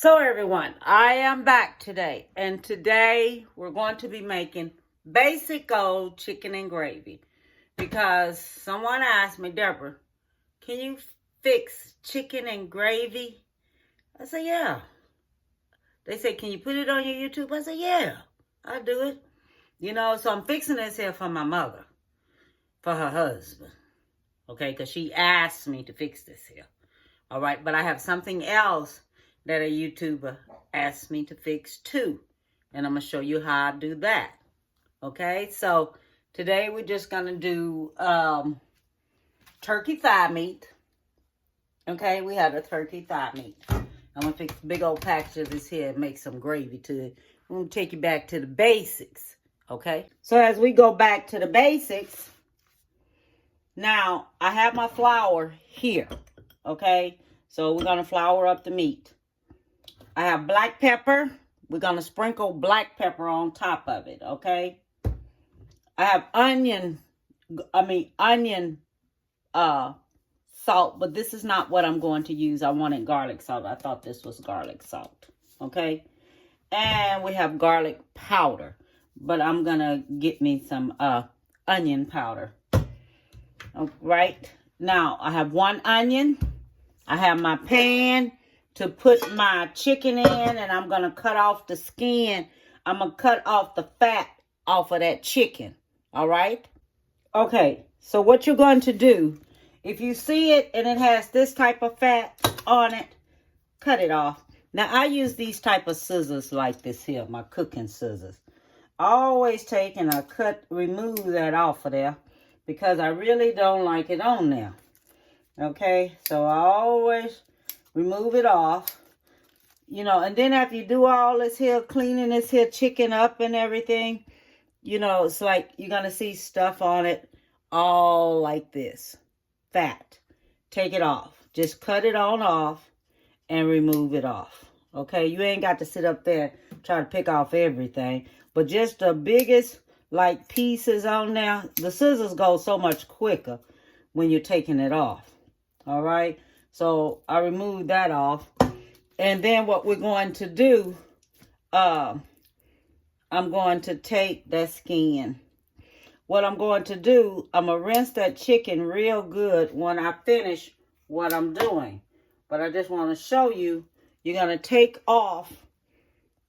So everyone, I am back today, and today we're going to be making basic old chicken and gravy because someone asked me, Deborah, can you fix chicken and gravy? I said, yeah. They said, can you put it on your YouTube? I said, yeah, I'll do it. You know, so I'm fixing this here for my mother, for her husband, okay, because she asked me to fix this here. All right, but I have something else that a YouTuber asked me to fix too. And I'm going to show you how I do that. Okay, so today we're just going to do turkey thigh meat. Okay, we have a turkey thigh meat. I'm going to fix a big old package of this here and make some gravy to it. I'm going to take you back to the basics. Okay, so as we go back to the basics, now I have my flour here. Okay, so we're going to flour up the meat. I have black pepper. We're going to sprinkle black pepper on top of it, okay? I have onion salt, but this is not what I'm going to use. I wanted garlic salt. I thought this was garlic salt, okay? And we have garlic powder, but I'm going to get me some onion powder. All right, now I have one onion. I have my pan to put my chicken in, and I'm going to cut off the skin. I'm going to cut off the fat off of that chicken, all right? Okay, so what you're going to do, if you see it and it has this type of fat on it, cut it off. Now, I use these type of scissors like this here, my cooking scissors. I always take and I remove that off of there because I really don't like it on there. Okay, so I always remove it off, you know, and then after you do all this here, cleaning this here chicken up and everything, you know, it's like you're going to see stuff on it all like this, fat. Take it off. Just cut it on off and remove it off. Okay, you ain't got to sit up there try to pick off everything, but just the biggest like pieces on there. The scissors go so much quicker when you're taking it off. All right, so I removed that off. And then what we're going to do, I'm going to take that skin. What I'm going to do, I'm going to rinse that chicken real good when I finish what I'm doing. But I just want to show you, you're going to take off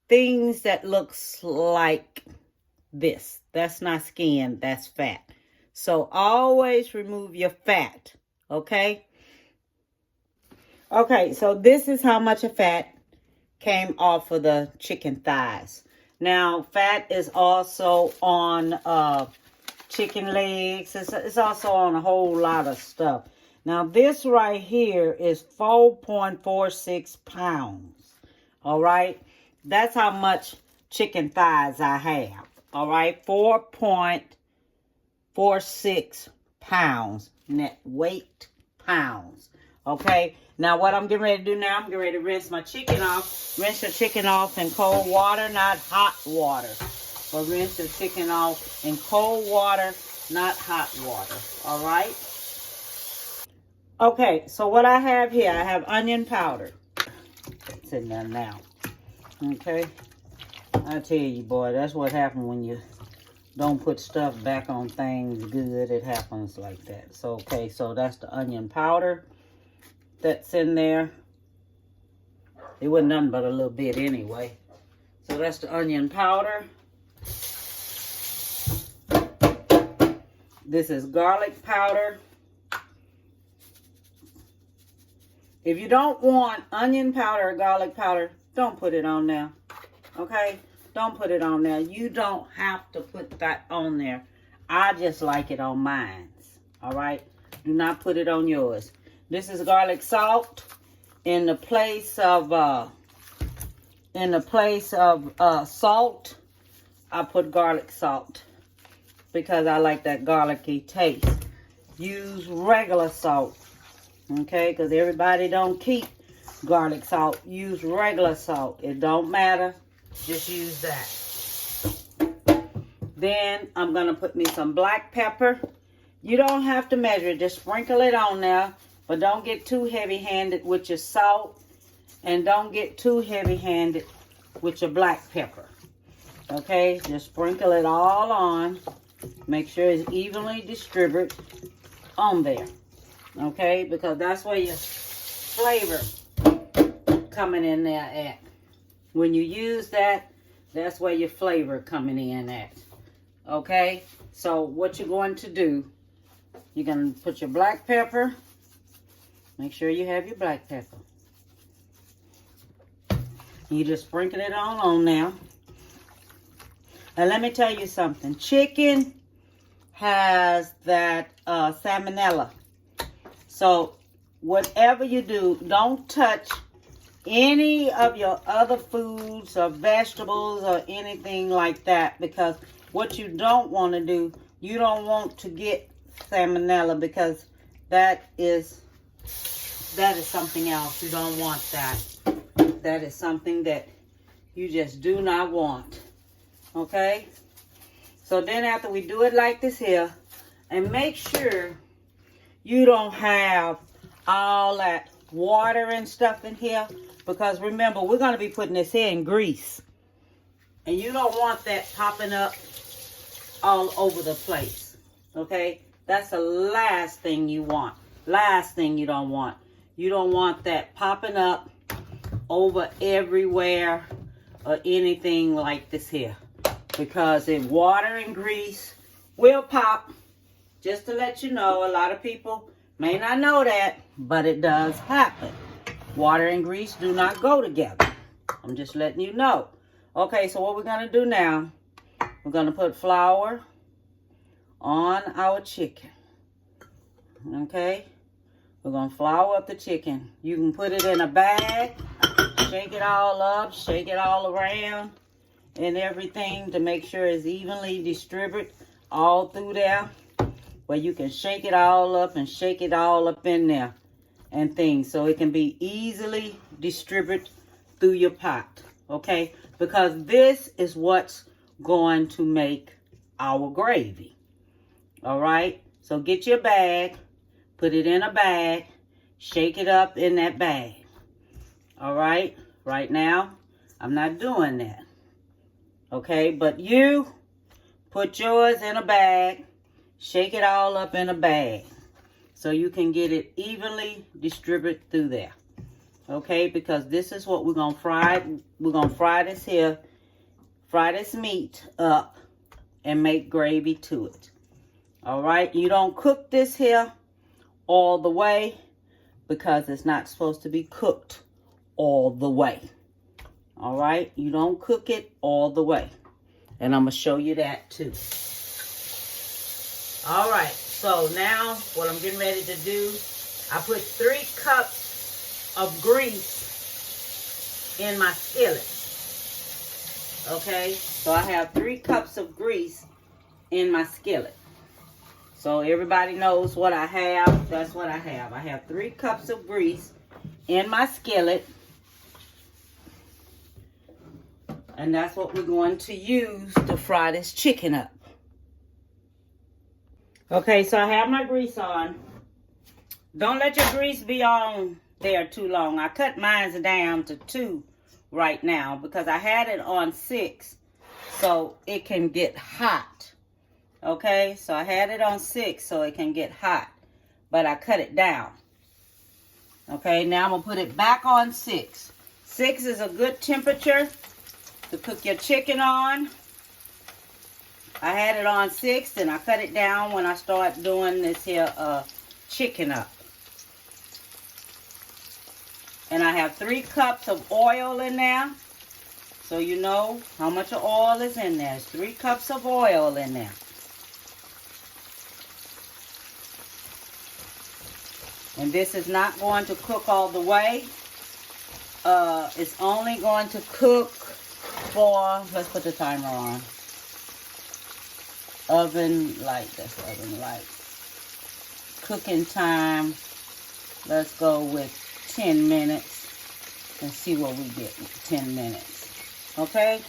things that looks like this. That's not skin, that's fat. So always remove your fat, okay? Okay, so this is how much of fat came off of the chicken thighs. Now, fat is also on chicken legs. It's also on a whole lot of stuff. Now, this right here is 4.46 pounds. All right? That's how much chicken thighs I have. All right? 4.46 pounds. Net weight pounds. Okay? Now, what I'm getting ready to do now, I'm getting ready to rinse my chicken off. Rinse the chicken off in cold water, not hot water. But rinse the chicken off in cold water, not hot water. All right? Okay, so what I have here, I have onion powder. It's in there now. Okay? I tell you, boy, that's what happens when you don't put stuff back on things good. It happens like that. So, okay, so that's the onion powder that's in there. It wasn't nothing but a little bit anyway. So that's the onion powder. This is garlic powder. If you don't want onion powder or garlic powder, don't put it on there. Okay? Don't put it on there. You don't have to put that on there. I just like it on mine. All right? Do not put it on yours. This is garlic salt. In the place of salt, I put garlic salt because I like that garlicky taste. Use regular salt, okay? Because everybody don't keep garlic salt. Use regular salt. It don't matter. Just use that. Then I'm gonna put me some black pepper. You don't have to measure it. Just sprinkle it on there. But don't get too heavy-handed with your salt And don't get too heavy-handed with your black pepper. Okay, just sprinkle it all on. Make sure it's evenly distributed on there. Okay, because that's where your flavor coming in there at. When you use that, that's where your flavor coming in at. Okay, so what you're going to do, you're going to put your black pepper. Make sure you have your black pepper. You just sprinkle it on now. And let me tell you something. Chicken has that salmonella. So whatever you do, don't touch any of your other foods or vegetables or anything like that, because what you don't want to do, you don't want to get salmonella, because that is something else. You don't want that. That is something that you just do not want. Okay? So then after we do it like this here, and make sure you don't have all that water and stuff in here, because remember, we're going to be putting this here in grease. And you don't want that popping up all over the place. Okay? That's the last thing you want. Last thing you don't want. You don't want that popping up over everywhere or anything like this here. Because if water and grease will pop, just to let you know, a lot of people may not know that, but it does happen. Water and grease do not go together. I'm just letting you know. Okay, so what we're going to do now, we're going to put flour on our chicken. Okay? We're going to flour up the chicken. You can put it in a bag, shake it all up, shake it all around and everything to make sure it's evenly distributed all through there. Where you can shake it all up and shake it all up in there and things, so it can be easily distributed through your pot. Okay? Because this is what's going to make our gravy. Alright? So get your bag, put it in a bag, shake it up in that bag. Alright? Right now, I'm not doing that. Okay? But you put yours in a bag, shake it all up in a bag so you can get it evenly distributed through there. Okay? Because this is what we're going to fry. We're going to fry this here, fry this meat up and make gravy to it. Alright? You don't cook this here all the way because it's not supposed to be cooked all the way. Alright? You don't cook it all the way. And I'm going to show you that too. Alright, so now what I'm getting ready to do, I put 3 cups of grease in my skillet. Okay, so I have 3 cups of grease in my skillet. So everybody knows what I have. That's what I have. I have 3 cups of grease in my skillet. And that's what we're going to use to fry this chicken up. Okay, so I have my grease on. Don't let your grease be on there too long. I cut mine down to 2 right now because I had it on 6 so it can get hot. Okay, so I had it on 6 so it can get hot, but I cut it down. Okay, now I'm going to put it back on 6. 6 is a good temperature to cook your chicken on. I had it on 6 and I cut it down when I start doing this here chicken up. And I have 3 cups of oil in there. So you know how much of oil is in there. It's 3 cups of oil in there. And this is not going to cook all the way. It's only going to cook for, let's put the timer on. Oven light, that's oven light. Cooking time, let's go with 10 minutes and see what we get in 10 minutes. Okay?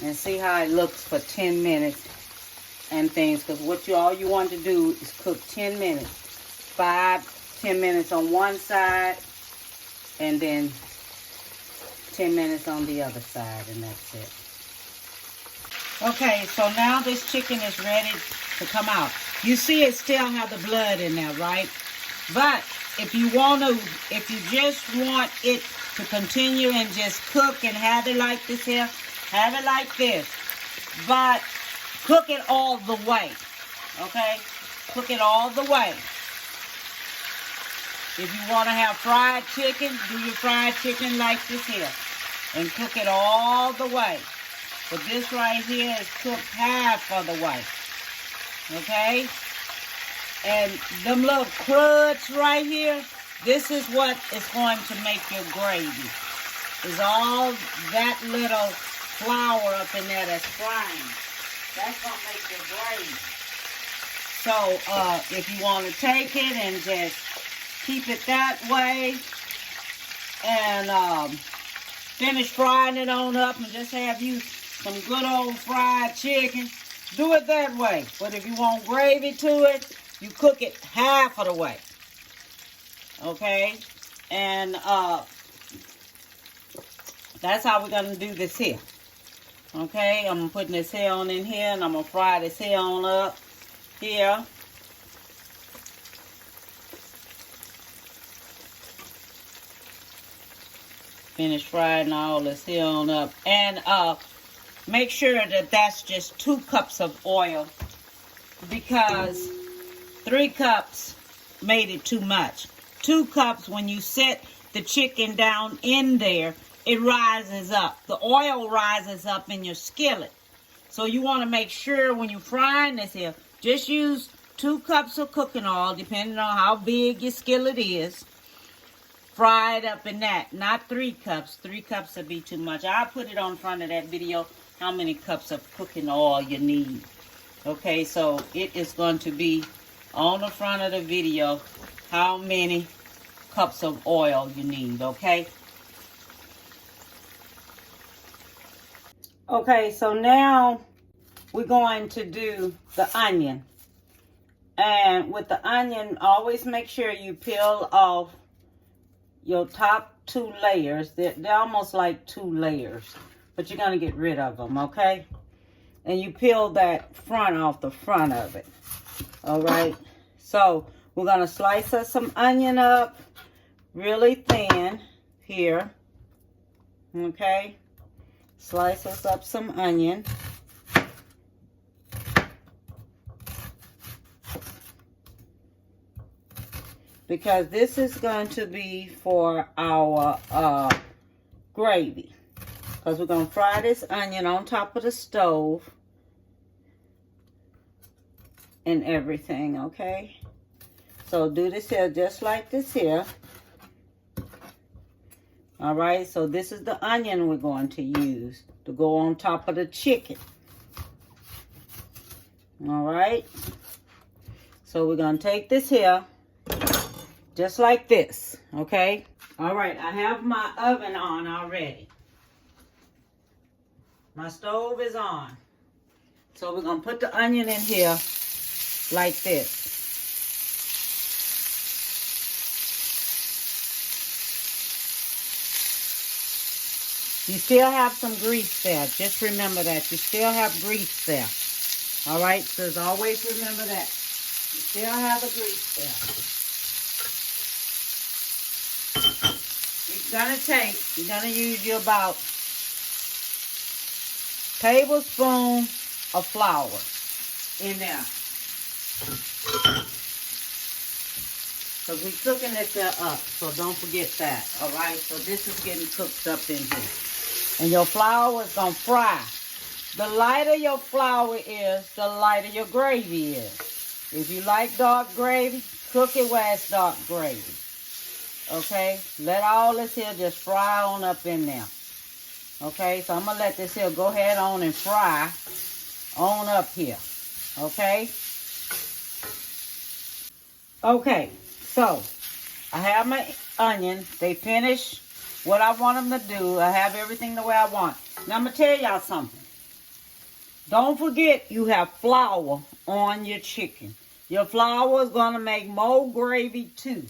And see how it looks for 10 minutes and things. Because all you want to do is cook 10 minutes. 5, 10 minutes on one side and then 10 minutes on the other side, and that's it. Okay, so now this chicken is ready to come out. You see it still have the blood in there, right? But if you just want it to continue and just cook and have it like this here, have it like this. But cook it all the way, okay? Cook it all the way. If you want to have fried chicken, do your fried chicken like this here. And cook it all the way. But this right here is cooked half of the way. Okay? And them little cruds right here, this is what is going to make your gravy. Is all that little flour up in there that's frying. That's going to make your gravy. So, if you want to take it and just keep it that way and finish frying it on up and just have you some good old fried chicken, do it that way. But if you want gravy to it, you cook it half of the way. Okay? And that's how we're going to do this here. Okay? I'm putting this here on in here, and I'm going to fry this here on up here. Finish frying all this here on up. And make sure that that's just 2 cups of oil, because 3 cups made it too much. 2 cups, when you set the chicken down in there, it rises up. The oil rises up in your skillet. So you want to make sure when you're frying this here, just use 2 cups of cooking oil, depending on how big your skillet is. Fry it up in that, not 3 cups. 3 cups would be too much. I'll put it on front of that video, how many cups of cooking oil you need. Okay, so it is going to be on the front of the video how many cups of oil you need, okay? Okay, so now we're going to do the onion. And with the onion, always make sure you peel off your top 2 layers. They're almost like 2 layers, but you're going to get rid of them, okay? And you peel that front off the front of it, all right? So we're going to slice us some onion up really thin here, okay? Slice us up some onion. Because this is going to be for our gravy. Because we're going to fry this onion on top of the stove and everything, okay? So do this here just like this here. All right, so this is the onion we're going to use to go on top of the chicken. All right. So we're going to take this here just like this, okay? All right, I have my oven on already. My stove is on. So we're going to put the onion in here like this. You still have some grease there. Just remember that. You still have grease there. All right? So always remember that. You still have the grease there. You're going to use you about tablespoon of flour in there. Because we're cooking this there up, so don't forget that, all right? So this is getting cooked up in here. And your flour is going to fry. The lighter your flour is, the lighter your gravy is. If you like dark gravy, cook it where it's dark gravy. Okay? Let all this here just fry on up in there. Okay? So I'm going to let this here go ahead on and fry on up here. Okay? Okay. So, I have my onions. They finished what I want them to do. I have everything the way I want. Now, I'm going to tell y'all something. Don't forget you have flour on your chicken. Your flour is going to make more gravy too.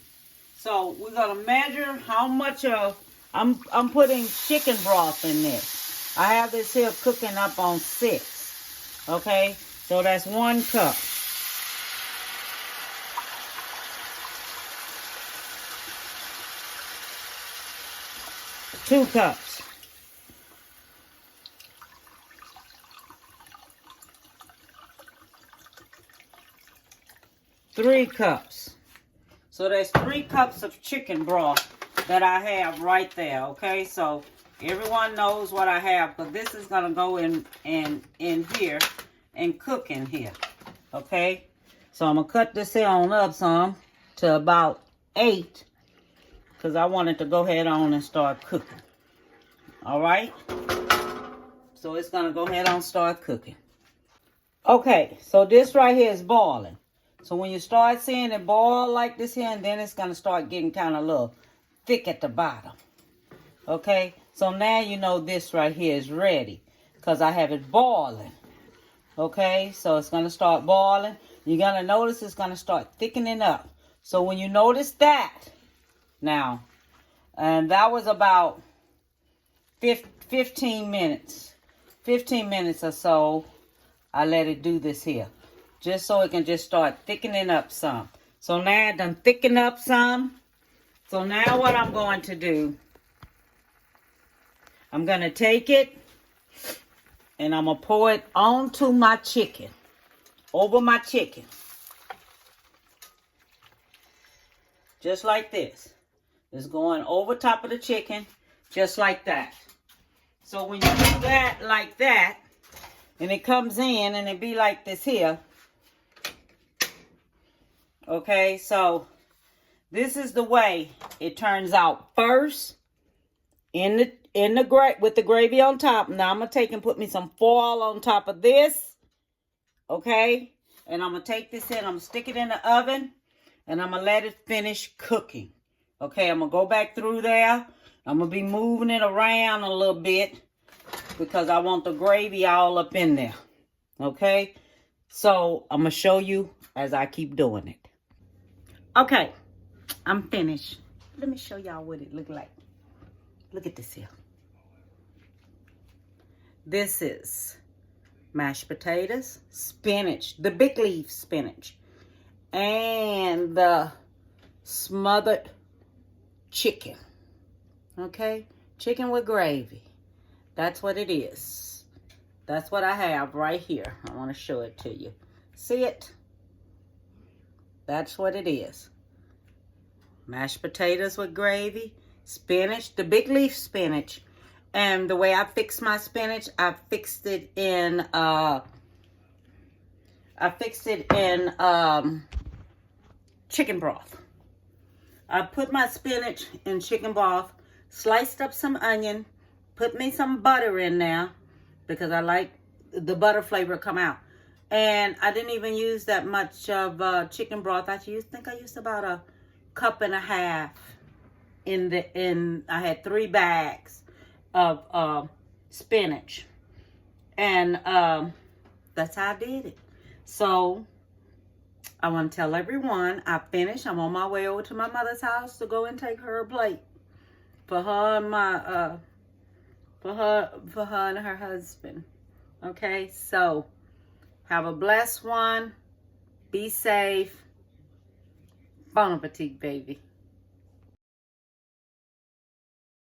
So, we're going to measure how much of I'm putting chicken broth in this. I have this here cooking up on 6. Okay, so that's 1 cup. 2 cups. 3 cups. So there's 3 cups of chicken broth that I have right there. Okay, so everyone knows what I have, but this is gonna go in here and cook in here. Okay, so I'm gonna cut this here on up some to about 8, because I wanted to go ahead on and start cooking. All right, so it's gonna go ahead on start cooking. Okay, so this right here is boiling. So when you start seeing it boil like this here, and then it's gonna start getting kind of a little thick at the bottom. Okay, so now you know this right here is ready because I have it boiling. Okay, so it's gonna start boiling. You're gonna notice it's gonna start thickening up. So when you notice that, now, and that was about 15 minutes. 15 minutes or so, I let it do this here. Just so it can just start thickening up some. So now I done thickened up some. So now what I'm going to do, I'm going to take it and I'm going to pour it onto my chicken. Over my chicken. Just like this. It's going over top of the chicken. Just like that. So when you do that like that, and it comes in and it be like this here. Okay, so this is the way it turns out. First, with the gravy on top. Now I'm gonna take and put me some foil on top of this. Okay, and I'm gonna take this in. I'm gonna stick it in the oven, and I'm gonna let it finish cooking. Okay, I'm gonna go back through there. I'm gonna be moving it around a little bit because I want the gravy all up in there. Okay, so I'm gonna show you as I keep doing it. Okay, I'm finished. Let me show y'all what it look like. Look at this here. This is mashed potatoes, spinach, the big leaf spinach, and the smothered chicken. Okay, chicken with gravy. That's what it is. That's what I have right here. I want to show it to you. See it? That's what it is. Mashed potatoes with gravy, spinach, the big leaf spinach. And the way I fix my spinach, I fixed it in chicken broth. I put my spinach in chicken broth, sliced up some onion, put me some butter in there because I like the butter flavor come out. And I didn't even use that much of chicken broth. I think I used about 1.5 cups I had 3 bags of spinach. And that's how I did it. So I want to tell everyone I finished. I'm on my way over to my mother's house to go and take her a plate for her and my for her and her husband. Okay, so have a blessed one. Be safe. Bon appetit, baby.